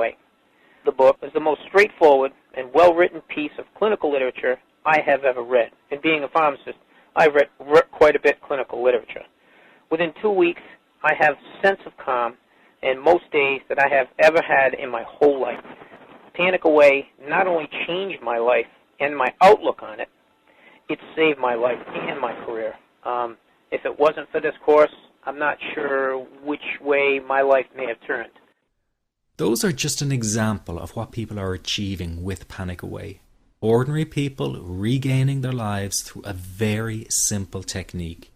Way. The book is the most straightforward and well-written piece of clinical literature I have ever read. And being a pharmacist, I've read quite a bit of clinical literature. Within 2 weeks, I have a sense of calm in most days that I have ever had in my whole life. Panic Away not only changed my life and my outlook on it, it saved my life and my career. If it wasn't for this course, I'm not sure which way my life may have turned. Those are just an example of what people are achieving with Panic Away. Ordinary people regaining their lives through a very simple technique.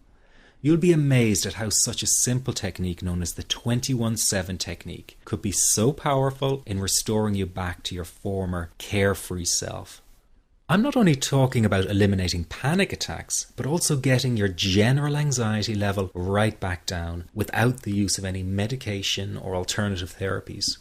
You'll be amazed at how such a simple technique known as the 21-7 technique could be so powerful in restoring you back to your former carefree self. I'm not only talking about eliminating panic attacks, but also getting your general anxiety level right back down without the use of any medication or alternative therapies.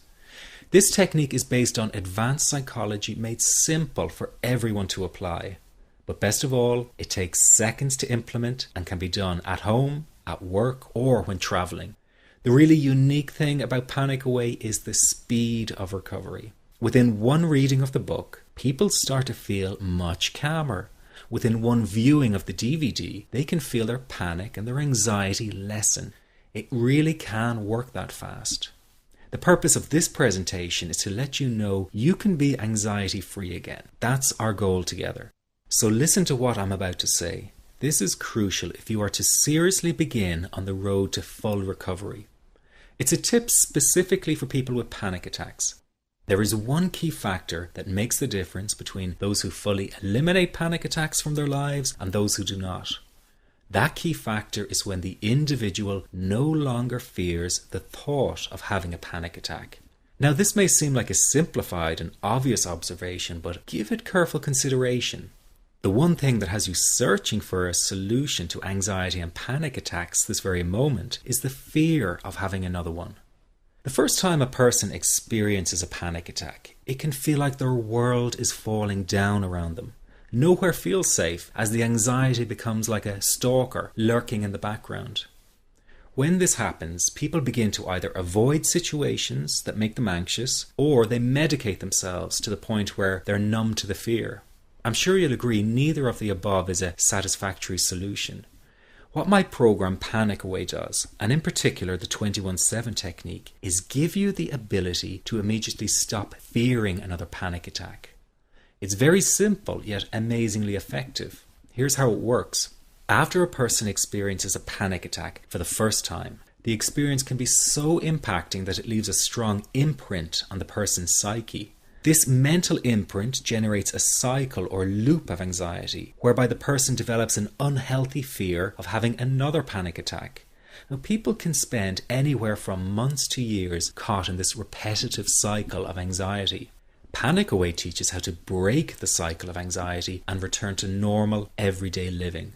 This technique is based on advanced psychology made simple for everyone to apply. But best of all, it takes seconds to implement and can be done at home, at work, or when traveling. The really unique thing about Panic Away is the speed of recovery. Within one reading of the book, people start to feel much calmer. Within one viewing of the DVD, they can feel their panic and their anxiety lessen. It really can work that fast. The purpose of this presentation is to let you know you can be anxiety-free again. That's our goal together. So listen to what I'm about to say. This is crucial if you are to seriously begin on the road to full recovery. It's a tip specifically for people with panic attacks. There is one key factor that makes the difference between those who fully eliminate panic attacks from their lives and those who do not. That key factor is when the individual no longer fears the thought of having a panic attack. Now, this may seem like a simplified and obvious observation, but give it careful consideration. The one thing that has you searching for a solution to anxiety and panic attacks this very moment is the fear of having another one. The first time a person experiences a panic attack, it can feel like their world is falling down around them. Nowhere feels safe as the anxiety becomes like a stalker lurking in the background. When this happens, people begin to either avoid situations that make them anxious, or they medicate themselves to the point where they're numb to the fear. I'm sure you'll agree neither of the above is a satisfactory solution. What my program Panic Away does, and in particular the 21-7 technique, is give you the ability to immediately stop fearing another panic attack. It's very simple yet amazingly effective. Here's how it works. After a person experiences a panic attack for the first time, the experience can be so impacting that it leaves a strong imprint on the person's psyche. This mental imprint generates a cycle or loop of anxiety, whereby the person develops an unhealthy fear of having another panic attack. Now, people can spend anywhere from months to years caught in this repetitive cycle of anxiety. Panic Away teaches how to break the cycle of anxiety and return to normal, everyday living.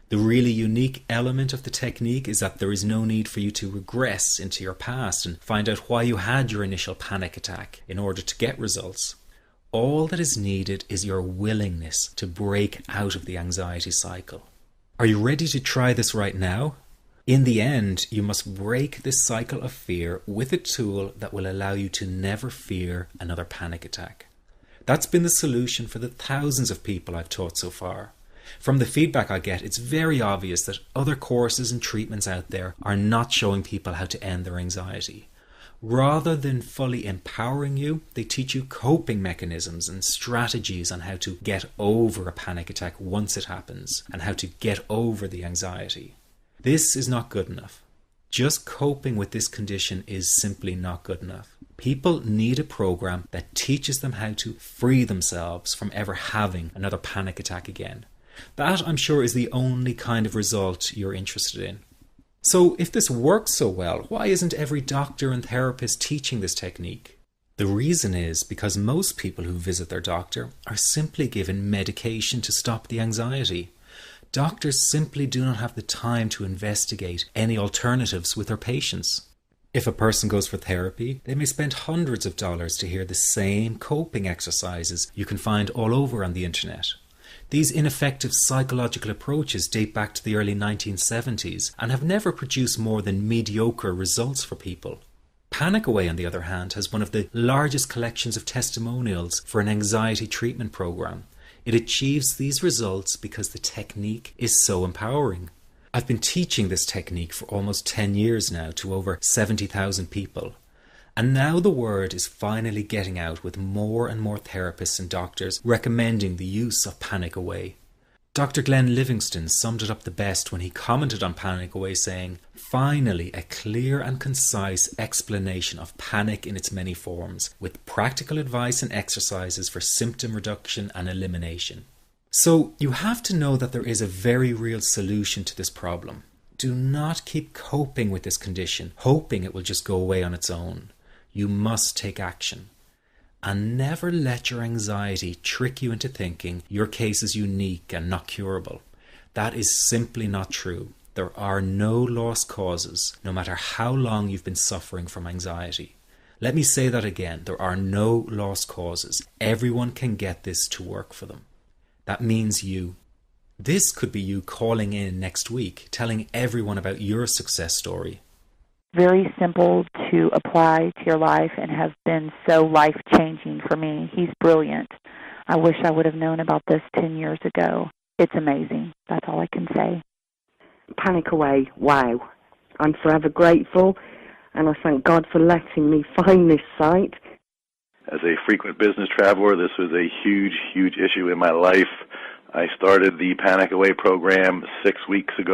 The really unique element of the technique is that there is no need for you to regress into your past and find out why you had your initial panic attack in order to get results. All that is needed is your willingness to break out of the anxiety cycle. Are you ready to try this right now? In the end, you must break this cycle of fear with a tool that will allow you to never fear another panic attack. That's been the solution for the thousands of people I've taught so far. From the feedback I get, it's very obvious that other courses and treatments out there are not showing people how to end their anxiety. Rather than fully empowering you, they teach you coping mechanisms and strategies on how to get over a panic attack once it happens and how to get over the anxiety. This is not good enough. Just coping with this condition is simply not good enough. People need a program that teaches them how to free themselves from ever having another panic attack again. That, I'm sure, is the only kind of result you're interested in. So if this works so well, why isn't every doctor and therapist teaching this technique? The reason is because most people who visit their doctor are simply given medication to stop the anxiety. Doctors simply do not have the time to investigate any alternatives with their patients. If a person goes for therapy, they may spend hundreds of dollars to hear the same coping exercises you can find all over on the internet. These ineffective psychological approaches date back to the early 1970s and have never produced more than mediocre results for people. Panic Away, on the other hand, has one of the largest collections of testimonials for an anxiety treatment program. It achieves these results because the technique is so empowering. I've been teaching this technique for almost 10 years now to over 70,000 people. And now the word is finally getting out, with more and more therapists and doctors recommending the use of Panic Away. Dr. Glenn Livingston summed it up the best when he commented on Panic Away, saying, "Finally, a clear and concise explanation of panic in its many forms, with practical advice and exercises for symptom reduction and elimination." So you have to know that there is a very real solution to this problem. Do not keep coping with this condition, hoping it will just go away on its own. You must take action. And never let your anxiety trick you into thinking your case is unique and not curable. That is simply not true. There are no lost causes, no matter how long you've been suffering from anxiety. Let me say that again. There are no lost causes. Everyone can get this to work for them. That means you. This could be you calling in next week, telling everyone about your success story. Very simple to apply to your life and has been so life-changing for me. He's brilliant. I wish I would have known about this 10 years ago. It's amazing. That's all I can say. Panic Away, wow. I'm forever grateful, and I thank God for letting me find this site. As a frequent business traveler, this was a huge, huge issue in my life. I started the Panic Away program 6 weeks ago.